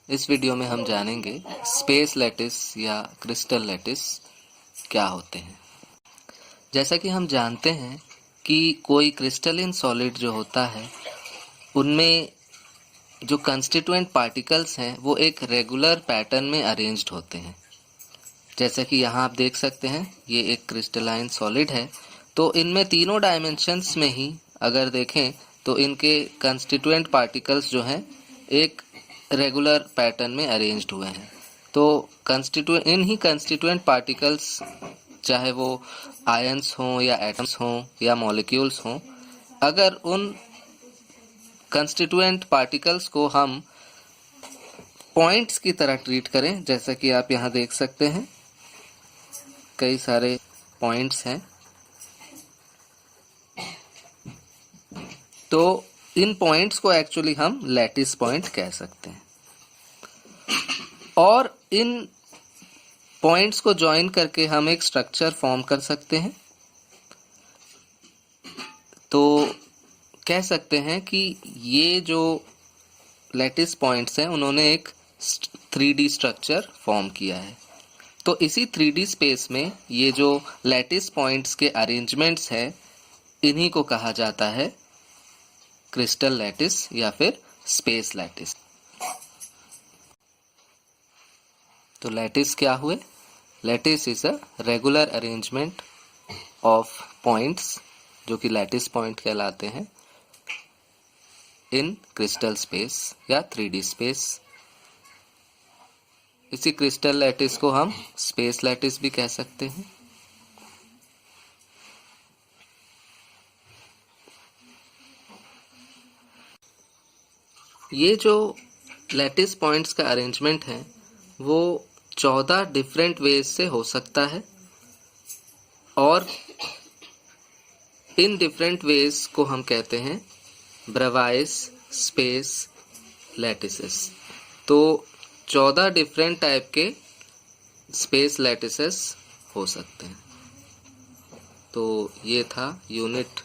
इस वीडियो में हम जानेंगे स्पेस लैटिस या क्रिस्टल लैटिस क्या होते हैं। जैसा कि हम जानते हैं कि कोई क्रिस्टलिन सॉलिड जो होता है उनमें जो कंस्टिट्यूएंट पार्टिकल्स हैं वो एक रेगुलर पैटर्न में अरेंज्ड होते हैं। जैसा कि यहाँ आप देख सकते हैं ये एक क्रिस्टलाइन सॉलिड है, तो इनमें तीनों डायमेंशंस में ही अगर देखें तो इनके कंस्टिट्यूएंट पार्टिकल्स जो हैं एक रेगुलर पैटर्न में अरेंज्ड हुए हैं। तो इन्हीं कंस्टिट्यूएंट पार्टिकल्स, चाहे वो आयंस हों या एटम्स हों या मॉलिक्यूल्स हों, अगर उन कंस्टिट्यूएंट पार्टिकल्स को हम पॉइंट्स की तरह ट्रीट करें, जैसा कि आप यहाँ देख सकते हैं कई सारे पॉइंट्स हैं, तो इन पॉइंट्स को एक्चुअली हम लैटिस पॉइंट कह सकते हैं। और इन पॉइंट्स को ज्वाइन करके हम एक स्ट्रक्चर फॉर्म कर सकते हैं। तो कह सकते हैं कि ये जो लैटिस पॉइंट्स हैं उन्होंने एक 3D स्ट्रक्चर फॉर्म किया है। तो इसी 3D स्पेस में ये जो लैटिस पॉइंट्स के अरेंजमेंट्स है इन्हीं को कहा जाता है क्रिस्टल लैटिस या फिर स्पेस लैटिस। तो लैटिस क्या हुए? Lattice is a regular arrangement of points जो कि लैटिस पॉइंट कहलाते हैं इन क्रिस्टल स्पेस या 3D स्पेस। इसी क्रिस्टल लैटिस को हम स्पेस लैटिस भी कह सकते हैं। ये जो लैटिस पॉइंट्स का अरेंजमेंट है वो 14 डिफरेंट वेज से हो सकता है और इन डिफरेंट वेज को हम कहते हैं ब्रेवाइस स्पेस लैटिसेस। तो 14 डिफरेंट टाइप के स्पेस लैटिसेस हो सकते हैं। तो ये था यूनिट